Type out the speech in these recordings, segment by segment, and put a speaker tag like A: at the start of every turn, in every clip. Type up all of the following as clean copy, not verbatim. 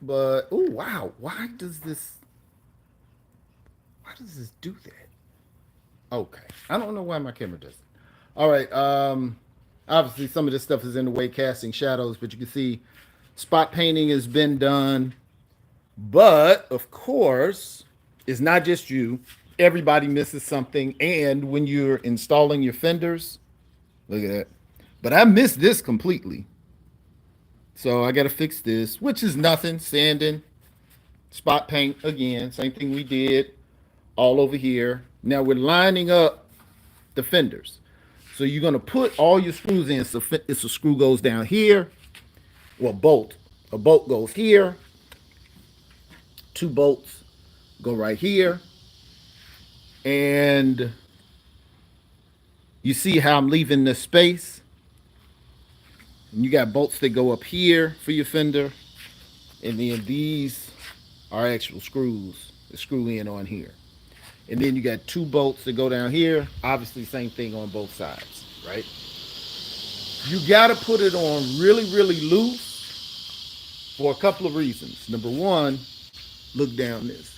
A: But oh wow, why does this do that? Okay. I don't know why my camera does it. All right. Obviously some of this stuff is in the way casting shadows, but you can see spot painting has been done. But of course, it's not just you. Everybody misses something. And when you're installing your fenders, look at that. But I missed this completely. So I got to fix this, which is nothing. Sanding, spot paint again. Same thing we did all over here. Now we're lining up the fenders. So you're going to put all your screws in. So it's a screw goes down here. Well, bolt. A bolt goes here. Two bolts go right here. And you see how I'm leaving the space? And you got bolts that go up here for your fender. And then these are actual screws that screw in on here. And then you got two bolts that go down here. Obviously, same thing on both sides, right? You got to put it on really, really loose for a couple of reasons. Number one, look down this.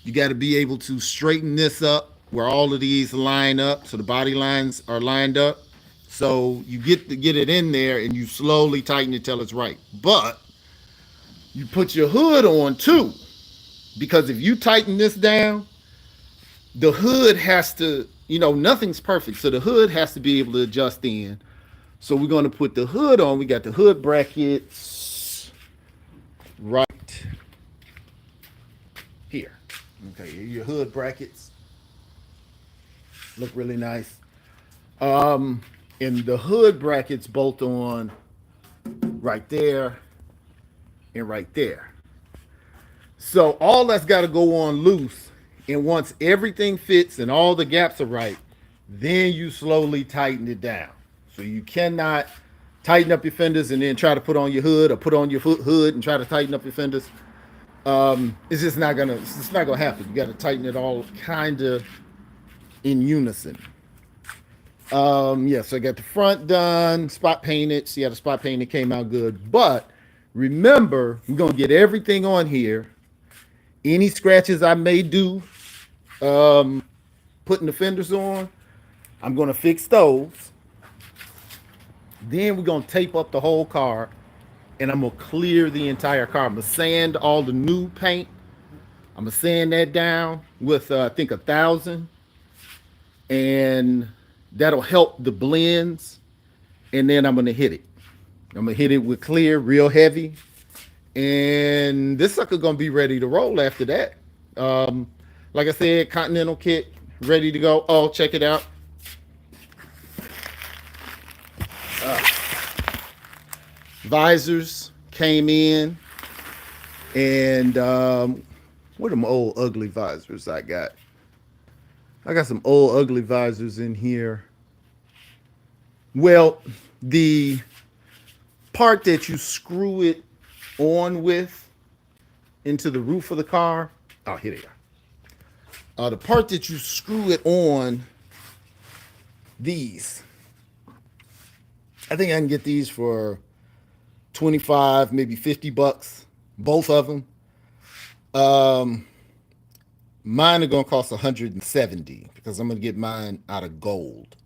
A: You got to be able to straighten this up where all of these line up so the body lines are lined up. So you get it in there and you slowly tighten it till it's right. But you put your hood on too, because if you tighten this down, the hood has to, nothing's perfect. So the hood has to be able to adjust in. So we're going to put the hood on. We got the hood brackets right here. Okay, your hood brackets look really nice. And the hood brackets bolt on right there and right there. So all that's got to go on loose. And once everything fits and all the gaps are right, then you slowly tighten it down. So you cannot tighten up your fenders and then try to put on your hood, or put on your hood and try to tighten up your fenders. It's not gonna happen. You got to tighten it all kind of in unison. Yeah, so I got the front done, spot painted. See how the spot painted came out good. But remember, we're gonna get everything on here. Any scratches I may do, putting the fenders on, I'm gonna fix those. Then we're gonna tape up the whole car, and I'm gonna clear the entire car. I'm gonna sand all the new paint. I'm gonna sand that down with I think 1,000, and that'll help the blends. And then I'm gonna hit it. I'm gonna hit it with clear, real heavy, and this sucker gonna be ready to roll after that. Like I said, Continental kit ready to go. Oh, check it out. Visors came in, and what are them old ugly visors I got? I got some old ugly visors in here. Well, the part that you screw it on with into the roof of the car. Oh, here they are. The part that you screw it on, these. I think I can get these for 25, maybe $50, both of them. Um, Mine are gonna cost 170 because I'm gonna get mine out of gold.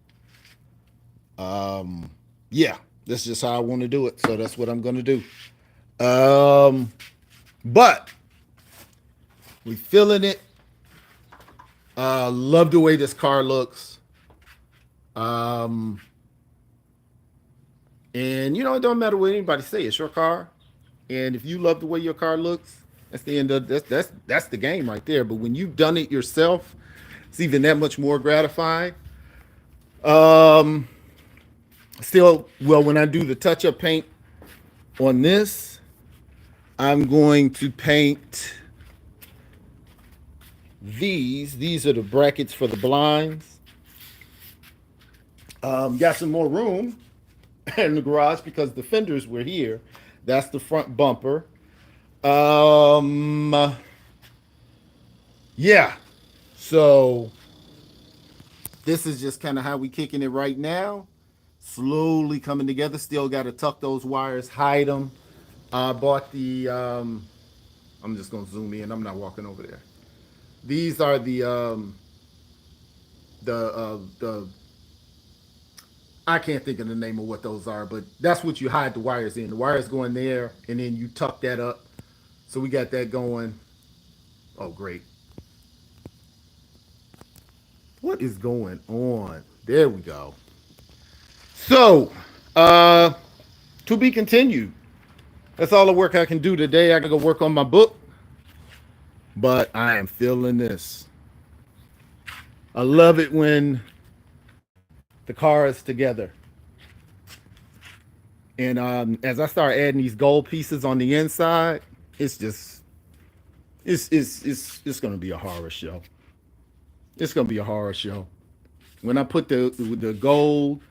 A: Yeah, that's just how I want to do it. So that's what I'm gonna do. Um, but we feeling it. Love the way this car looks. Um, and it don't matter what anybody say. It's your car, and if you love the way your car looks, that's the end of that's the game right there. But when you've done it yourself, it's even that much more gratifying. Um, Still, well, when I do the touch-up paint on this, I'm going to paint these. These are the brackets for the blinds. Got some more room in the garage because the fenders were here. That's the front bumper. Um, yeah. So this is just kind of how we kicking it right now. Slowly coming together. Still got to tuck those wires, hide them. I bought the. I'm just gonna zoom in. I'm not walking over there. These are the I can't think of the name of what those are, but that's what you hide the wires in. The wires go in there, and then you tuck that up. So we got that going. Oh, great. What is going on? There we go. So, uh, to be continued. That's all the work I can do today. I gotta go work on my book, but I am feeling this. I love it when the car is together. And as I start adding these gold pieces on the inside, it's just it's gonna be a horror show. It's gonna be a horror show. When I put the gold,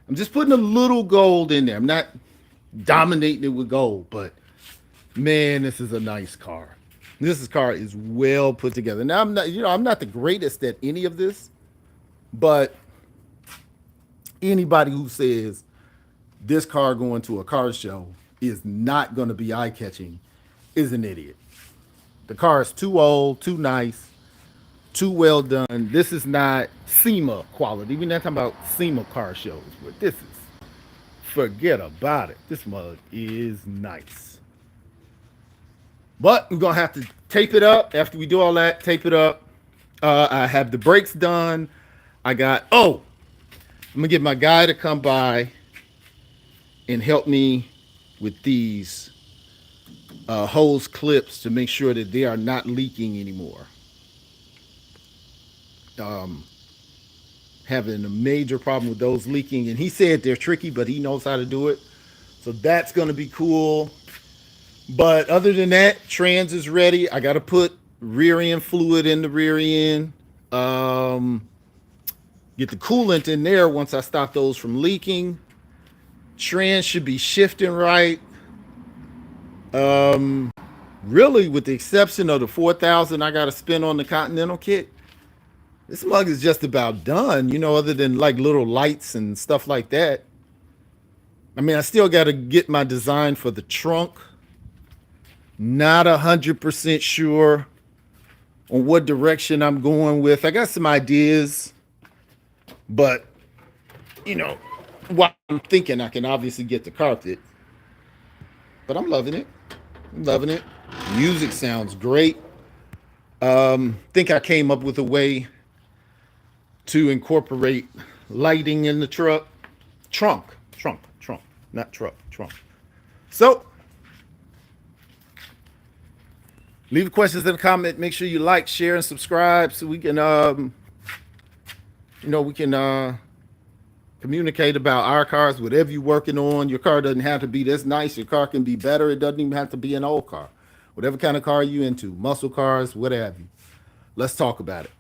A: I'm just putting a little gold in there. I'm not dominating it with gold, but man, this is a nice car. This car is well put together. Now I'm not the greatest at any of this, but anybody who says this car going to a car show is not going to be eye catching is an idiot. The car is too old, too nice, too well done. This is not SEMA quality. We're not talking about SEMA car shows, but this is forget about it. This mug is nice. But we're gonna have to tape it up after we do all that. Tape it up. I have the brakes done. I'm gonna get my guy to come by and help me with these hose clips to make sure that they are not leaking anymore. Having a major problem with those leaking, and he said they're tricky, but he knows how to do it. So that's gonna be cool. But other than that, trans is ready. I got to put rear end fluid in the rear end. Get the coolant in there once I stop those from leaking. Trans should be shifting right. Really, with the exception of the 4,000 I got to spend on the Continental kit, this mug is just about done. Other than like little lights and stuff like that. I mean, I still got to get my design for the trunk. Not 100% sure on what direction I'm going with. I got some ideas, but while I'm thinking, I can obviously get the carpet. But I'm loving it. I'm loving it. Music sounds great. Think I came up with a way to incorporate lighting in the trunk, not trunk. So leave questions in the comment. Make sure you like, share, and subscribe so we can, communicate about our cars. Whatever you're working on, your car doesn't have to be this nice. Your car can be better. It doesn't even have to be an old car. Whatever kind of car you into, muscle cars, what have you. Let's talk about it.